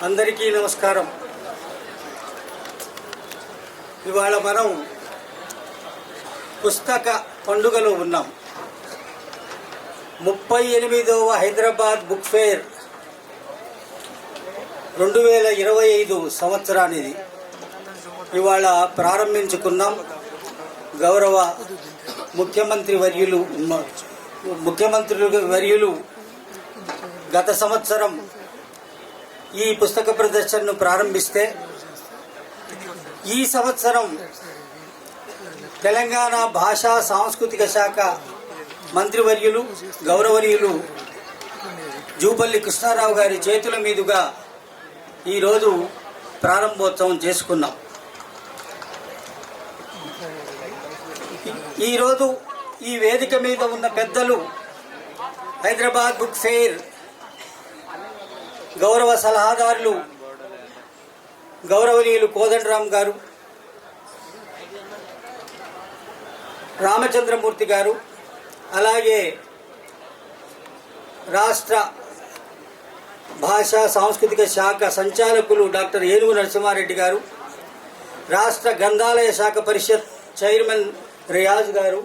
అందరికీ నమస్కారం. ఇవాళ మనం పుస్తక పండుగలో ఉన్నాం. 38వ హైదరాబాద్ బుక్ ఫేర్ 2025 సంవత్సరానిది ఇవాళ ప్రారంభించుకున్నాం. గౌరవ ముఖ్యమంత్రి వర్యులు గత సంవత్సరం ఈ పుస్తక ప్రదర్శనను ప్రారంభిస్తే ఈ సంవత్సరం తెలంగాణ భాషా సాంస్కృతిక శాఖ మంత్రివర్యులు గౌరవనీయులు జూపల్లి కృష్ణారావు గారి చేతుల మీదుగా ఈరోజు ప్రారంభోత్సవం చేసుకున్నాం. ఈరోజు ఈ వేదిక మీద ఉన్న పెద్దలు హైదరాబాద్ బుక్ ఫెయిర్ గౌరవ సలహాదారులు గౌరవనీయులు కోదండరామ్ గారు, రామచంద్రమూర్తి గారు, అలాగే రాష్ట్ర భాషా సాంస్కృతిక శాఖ సంచాలకులు డాక్టర్ ఏనుగు నరసింహారెడ్డి గారు, రాష్ట్ర గ్రంథాలయ శాఖ పరిషత్ చైర్మన్ రియాజ్ గారు,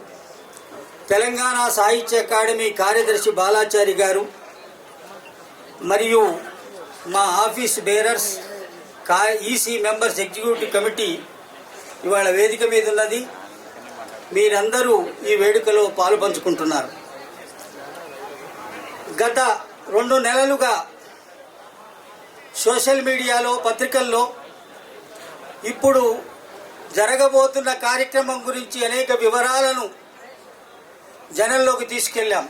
తెలంగాణ సాహిత్య అకాడమీ కార్యదర్శి బాలాచారి గారు, మరియు మా office bearers, EC members, executive committee ఇవాళ వేదిక మీద ఉన్నది. మీరందరూ ఈ వేడుకలో పాలుపంచుకుంటున్నారు. గత 2 నెలలుగా సోషల్ మీడియాలో, పత్రికల్లో ఇప్పుడు జరగబోతున్న కార్యక్రమం గురించి అనేక వివరాలను జనంలోకి తీసుకెళ్ళాం.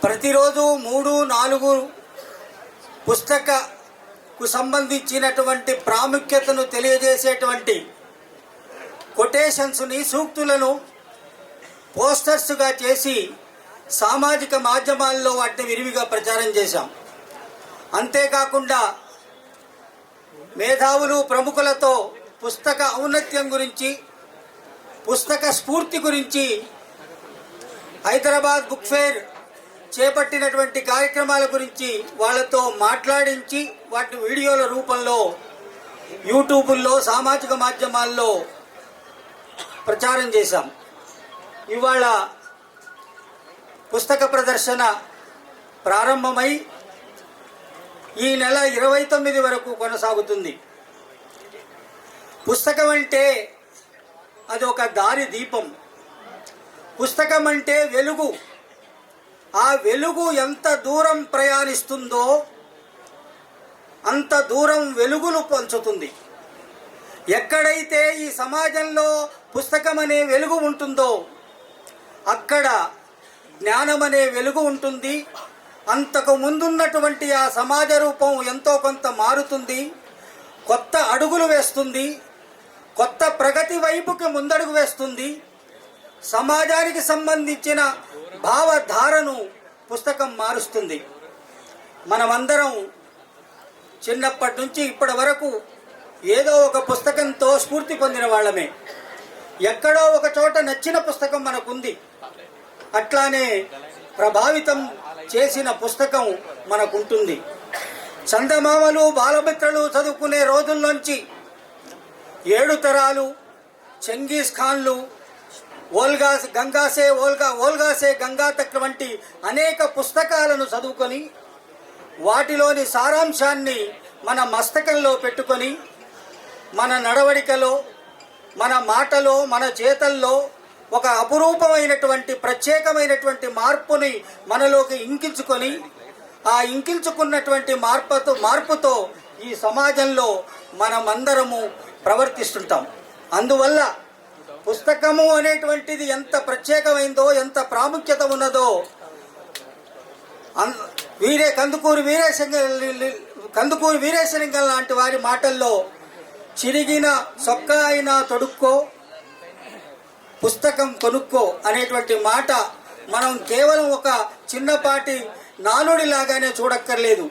ప్రతిరోజు 3-4 పుస్తకకు సంబంధించినటువంటి ప్రాముఖ్యతను తెలియజేసేటువంటి కొటేషన్స్ని, సూక్తులను పోస్టర్స్గా చేసి సామాజిక మాధ్యమాల్లో వాటిని విరివిగా ప్రచారం చేశాం. అంతేకాకుండా మేధావులు, ప్రముఖులతో పుస్తక ఔన్నత్యం గురించి, పుస్తక స్ఫూర్తి గురించి, హైదరాబాద్ బుక్ ఫేర్ చేపట్టినటువంటి కార్యక్రమాల గురించి వాళ్ళతో మాట్లాడించి వాటి వీడియోల రూపంలో యూట్యూబుల్లో, సామాజిక మాధ్యమాల్లో ప్రచారం చేశాం. ఇవాళ పుస్తక ప్రదర్శన ప్రారంభమై ఈ నెల 29 వరకు కొనసాగుతుంది. పుస్తకం అంటే అది ఒక దారి దీపం. పుస్తకం అంటే వెలుగు. ఆ వెలుగు ఎంత దూరం ప్రయాణిస్తుందో అంత దూరం వెలుగును పంచుతుంది. ఎక్కడైతే ఈ సమాజంలో పుస్తకం అనే వెలుగు ఉంటుందో అక్కడ జ్ఞానం అనే వెలుగు ఉంటుంది. అంతకు ముందున్నటువంటి ఆ సమాజ రూపం ఎంతో కొంత మారుతుంది, కొత్త అడుగులు వేస్తుంది, కొత్త ప్రగతి వైపుకి ముందడుగు వేస్తుంది. సమాజానికి సంబంధించిన భావధారను పుస్తకం మారుస్తుంది. మనమందరం చిన్నప్పటి నుంచి ఇప్పటి వరకు ఏదో ఒక పుస్తకంతో స్ఫూర్తి పొందిన వాళ్ళమే. ఎక్కడో ఒక చోట నచ్చిన పుస్తకం మనకుంది. అట్లానే ప్రభావితం చేసిన పుస్తకం మనకుంటుంది. చందమామలు, బాలమిత్రలు చదువుకునే రోజుల్లోంచి 7 తరాలు, చెంగీస్ ఖాన్లు, ఓల్గాసే గంగా తక్ వంటి అనేక పుస్తకాలను చదువుకొని వాటిలోని సారాంశాన్ని మన మస్తకంలో పెట్టుకొని మన నడవడికలో, మన మాటలో, మన చేతల్లో ఒక అపురూపమైనటువంటి ప్రత్యేకమైనటువంటి మార్పుని మనలోకి ఇంకించుకొని ఆ ఇంకించుకున్నటువంటి మార్పుతో ఈ సమాజంలో మనమందరము ప్రవర్తిస్తుంటాం. అందువల్ల పుస్తకము అనేటువంటిది ఎంత ప్రత్యేకమైందో, ఎంత ప్రాముఖ్యత ఉన్నదో కందుకూరి వీరేశలింగం లాంటి వారి మాటల్లో చిరిగిన చొక్కా అయినా తొడుక్కో, పుస్తకం కొనుక్కో అనేటువంటి మాట మనం కేవలం ఒక చిన్నపాటి నానుడిలాగానే చూడక్కర్లేదు.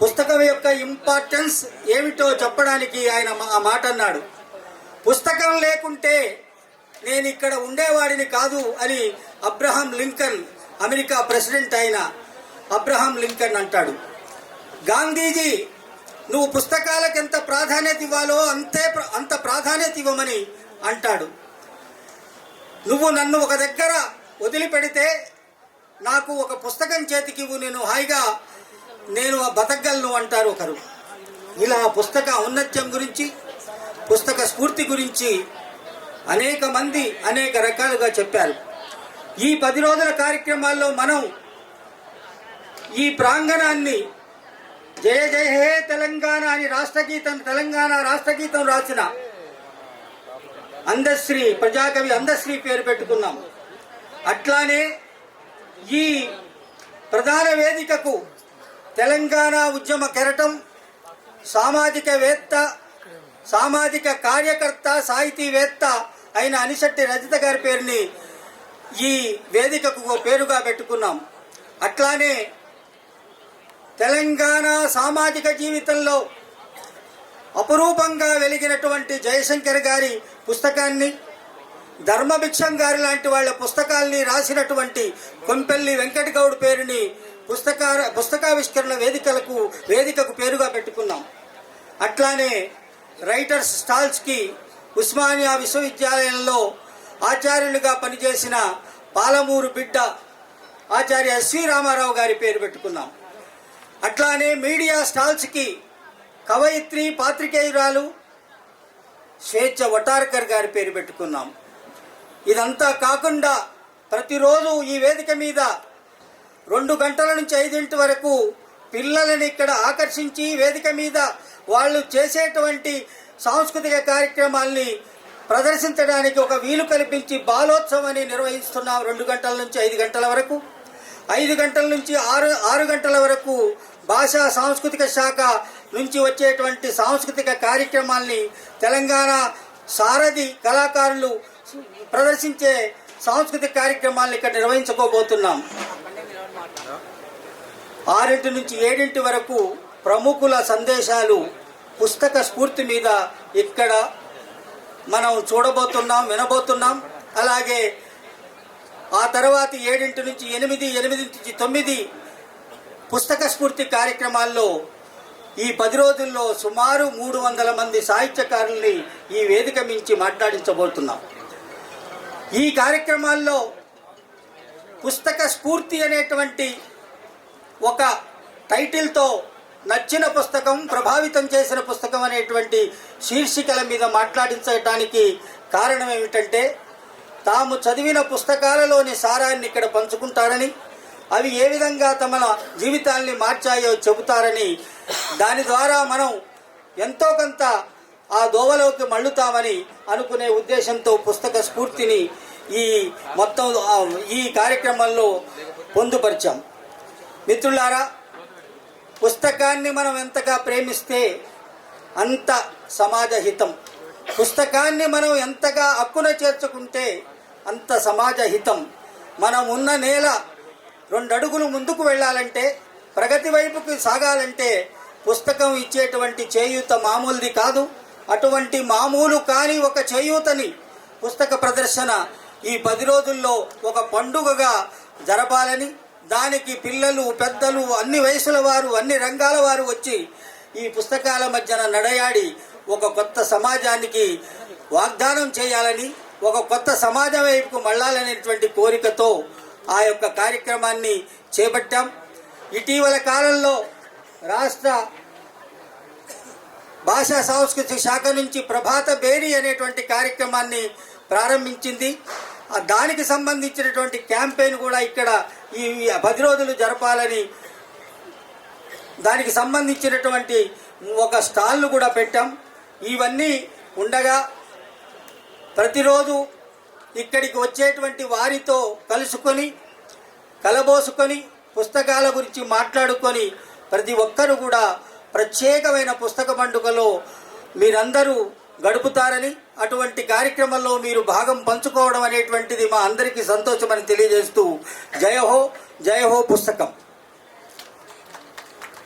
పుస్తకం యొక్క ఇంపార్టెన్స్ ఏమిటో చెప్పడానికి ఆయన ఆ మాట అన్నాడు. పుస్తకం లేకుంటే నేను ఇక్కడ ఉండేవాడిని కాదు అని అబ్రహాం లింకన్, అమెరికా ప్రెసిడెంట్ అయిన అబ్రహాం లింకన్ అంటాడు. గాంధీజీ నువ్వు పుస్తకాలకు ఎంత ప్రాధాన్యత ఇవ్వాలో అంత ప్రాధాన్యత ఇవ్వమని అంటాడు. నువ్వు నన్ను ఒక దగ్గర వదిలిపెడితే నాకు ఒక పుస్తకం చేతికి ఇవ్వు, నేను హాయిగా బతకగలను అంటారు ఒకరు. ఇలా పుస్తక ఔన్నత్యం గురించి, పుస్తక స్ఫూర్తి గురించి అనేక మంది అనేక రకాలుగా చెప్పారు. ఈ 10 రోజుల కార్యక్రమాల్లో మనం ఈ ప్రాంగణాన్ని జయ జయ హే తెలంగాణ అని తెలంగాణ రాష్ట్రగీతం రాసిన అందశ్రీ, ప్రజాకవి అందశ్రీ పేరు పెట్టుకున్నాం. అట్లానే ఈ ప్రధాన వేదికకు తెలంగాణ ఉద్యమ కెరటం, సామాజికవేత్త, సామాజిక కార్యకర్త, సాహితీవేత్త అయిన అనిశెట్టి రజిత గారి పేరుని ఈ వేదికకు పేరుగా పెట్టుకున్నాం. అట్లానే తెలంగాణ సామాజిక జీవితంలో అపురూపంగా వెలిగినటువంటి జయశంకర్ గారి పుస్తకాన్ని, ధర్మభిక్షం గారి లాంటి వాళ్ళ పుస్తకాల్ని రాసినటువంటి కొంపెల్లి వెంకటగౌడ్ పేరుని పుస్తకావిష్కరణ వేదికకు పేరుగా పెట్టుకున్నాం. అట్లానే రైటర్స్ స్టాల్స్కి ఉస్మానియా విశ్వవిద్యాలయంలో ఆచార్యులుగా పనిచేసిన పాలమూరు బిడ్డ ఆచార్య ఎస్వి రామారావు గారి పేరు పెట్టుకున్నాం. అట్లానే మీడియా స్టాల్స్కి కవయిత్రి, పాత్రికేయురాలు స్వేచ్ఛ వటార్కర్ గారి పేరు పెట్టుకున్నాం. ఇదంతా కాకుండా ప్రతిరోజు ఈ వేదిక మీద 2 గంటల నుంచి 5 వరకు పిల్లలని ఇక్కడ ఆకర్షించి వేదిక మీద వాళ్ళు చేసేటువంటి సాంస్కృతిక కార్యక్రమాల్ని ప్రదర్శించడానికి ఒక వీలు కల్పించి బాలోత్సవాన్ని నిర్వహిస్తున్నాం. 2 గంటల నుంచి 5 గంటల వరకు, 5 గంటల నుంచి 6 గంటల వరకు భాషా సాంస్కృతిక శాఖ నుంచి వచ్చేటువంటి సాంస్కృతిక కార్యక్రమాల్ని తెలంగాణ సారథి కళాకారులు ప్రదర్శించే సాంస్కృతిక కార్యక్రమాలను ఇక్కడ నిర్వహించుకోబోతున్నాం. 6 నుంచి 7 వరకు ప్రముఖుల సందేశాలు పుస్తక స్ఫూర్తి మీద ఇక్కడ మనం చూడబోతున్నాం, వినబోతున్నాం. అలాగే ఆ తర్వాత 7 నుంచి 8, 8 నుంచి 9 పుస్తక స్ఫూర్తి కార్యక్రమాల్లో ఈ 10 రోజుల్లో సుమారు 300 మంది సాహిత్యకారుల్ని ఈ వేదిక మించి మాట్లాడించబోతున్నాం. ఈ కార్యక్రమాల్లో పుస్తక స్ఫూర్తి అనేటువంటి ఒక టైటిల్తో నచ్చిన పుస్తకం, ప్రభావితం చేసిన పుస్తకం అనేటువంటి శీర్షికల మీద మాట్లాడించడానికి కారణం ఏమిటంటే, తాము చదివిన పుస్తకాలలోని సారాన్ని ఇక్కడ పంచుకుంటారని, అవి ఏ విధంగా తమ జీవితాల్ని మార్చాయో చెబుతారని, దాని ద్వారా మనం ఎంతో కొంత ఆ దోవలోకి మళ్ళుతామని అనుకునే ఉద్దేశంతో పుస్తక స్ఫూర్తిని ఈ కార్యక్రమంలో పొందుపరిచాం. మిత్రులారా, పుస్తకాన్ని మనం ఎంతగా ప్రేమిస్తే అంత సమాజ హితం, పుస్తకాన్ని మనం ఎంతగా హక్కున చేర్చుకుంటే అంత సమాజ హితం. మనం ఉన్న నేల 2 అడుగులు ముందుకు వెళ్ళాలంటే, ప్రగతి వైపుకి సాగాలంటే పుస్తకం ఇచ్చేటువంటి చేయూత మామూలుది కాదు. అటువంటి మామూలు కాని ఒక చేయూతని పుస్తక ప్రదర్శన ఈ 10 రోజుల్లో ఒక పండుగగా జరపాలని, దానికి పిల్లలు, పెద్దలు, అన్ని వయసుల వారు, అన్ని రంగాల వారు వచ్చి ఈ పుస్తకాల మధ్యన నడయాడి ఒక కొత్త సమాజానికి వాగ్దానం చేయాలని, ఒక కొత్త సమాజం వైపుకు మళ్ళాలనేటువంటి కోరికతో ఆ యొక్క కార్యక్రమాన్ని చేపట్టాం. ఇటీవల కాలంలో రాష్ట్ర భాషా సాంస్కృతిక శాఖ నుంచి ప్రభాత బేరీ అనేటువంటి కార్యక్రమాన్ని ప్రారంభించింది. దానికి సంబంధించినటువంటి క్యాంపెయిన్ కూడా ఇక్కడ ఈ 10 రోజులు జరపాలని, దానికి సంబంధించినటువంటి ఒక స్టాల్ను కూడా పెట్టాం. ఇవన్నీ ఉండగా ప్రతిరోజు ఇక్కడికి వచ్చేటువంటి వారితో కలుసుకొని, కలబోసుకొని, పుస్తకాల గురించి మాట్లాడుకొని ప్రతి ఒక్కరు కూడా ప్రత్యేకమైన పుస్తక పండుగలో మీరందరూ గడుపుతారని, అటువంటి కార్యక్రమంలో మీరు భాగం పంచుకోవడం అనేటువంటిది మా అందరికీ సంతోషమని తెలియజేస్తూ జయ హో పుస్తకం.